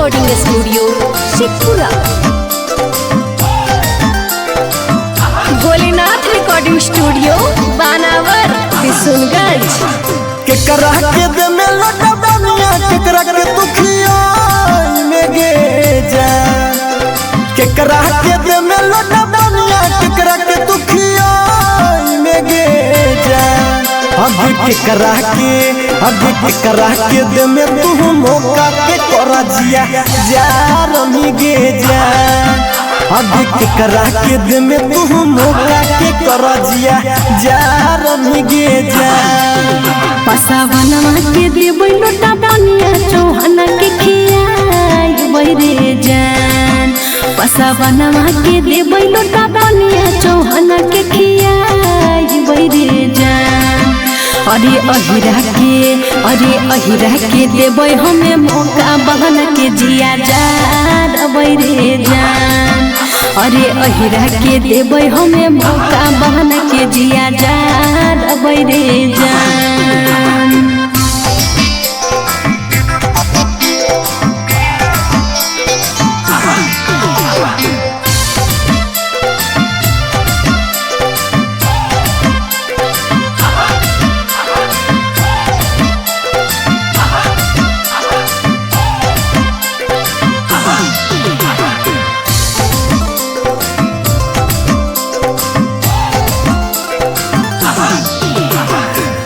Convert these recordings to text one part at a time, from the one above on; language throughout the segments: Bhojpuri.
Recording studio Sheikhpura. Bholenath recording studio Banawar Kishanganj. केकरा के दे में लटा बनिया केकरा के दुखिया में गे जा। केकरा के दे में लटा बनिया केकरा के दुखिया में गे जा। अभी केकरा के दे में तू मौका के करा जिया जा रमी गे जा। अभी केकरा के दे में तू मौका के करा जिया जा रमी गे जा। पसावनवा के देबै लोटा बनिया चौहाना के खियाई रे जान। पसावनवा के देबै लोटा बनिया चौहाना के खियाई रे जान। अरे अहिरा के देबै हमें मौका बहन के जिया जा रे जान। अरे अहिरा के देबै हमें मौका बहन के जिया जा रे जान।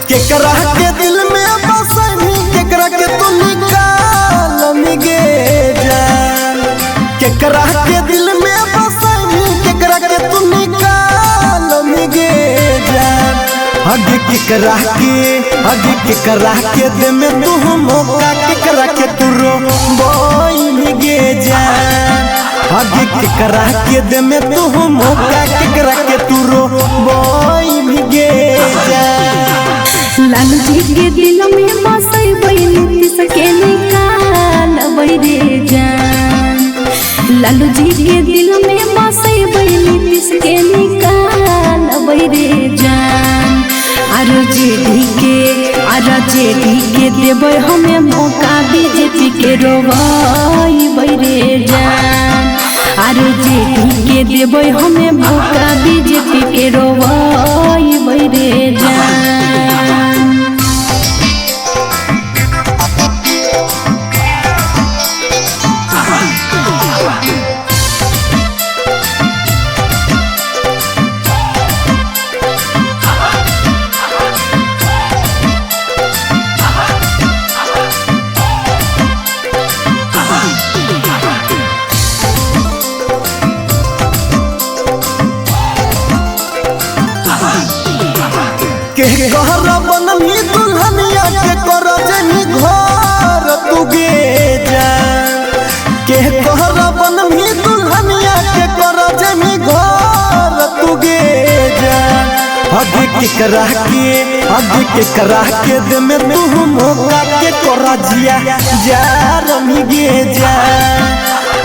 केकरा के दिल में बसनी केकरा के तू निकाल मिगे जान। केकरा के दिल में बसनी केकरा के तू निकाल मिगे जान। आगे केकरा के दे में तू मौका केकरा के तू रो बोई मिगे जान। आगे केकरा के दे में तू मौका केकरा के तू रो बोई मिगे जान। लालू जी के दिल में बसई नीतीश के निकाल रे जान। लालू जी के दिल में बसई नीतीश के निकाल रे जान। आरो जेडी के देबै हमें मौका बीजेपी के रोवाई रे जान। आरो जेडी के देबै हमें मौका बीजेपी के रोवाई रे जान। के कहरा बनमी दुल्हनिया के कर जनी घर तू गे जा। के कहरा बनमी दुल्हनिया के कर जनी घर तू गे जा। आगे केकरा के दे में तू मौका के करा जिया जा रमी गे जा।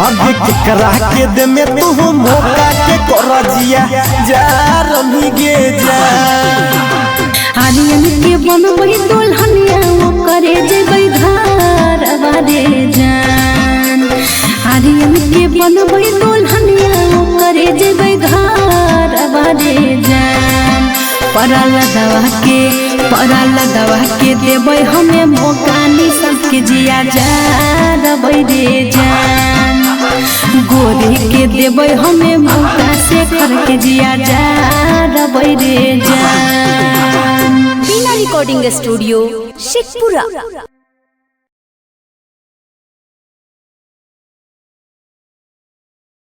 आगे केकरा के दे में तू मौका के करा जिया जा रमी गे जा। आर्यन के बनबै दुल्हनिया करे जेबै घर बारे जान। आर्यन के बनबै दुल्हनिया करे जेबै घर बारे जान। पराल दवा के देबै हमें मौका निसन के जिया जा रे जान। गोरे के देबै हमें मौका से कर के जिया जा रे जान। Recording studio Sheikhpura.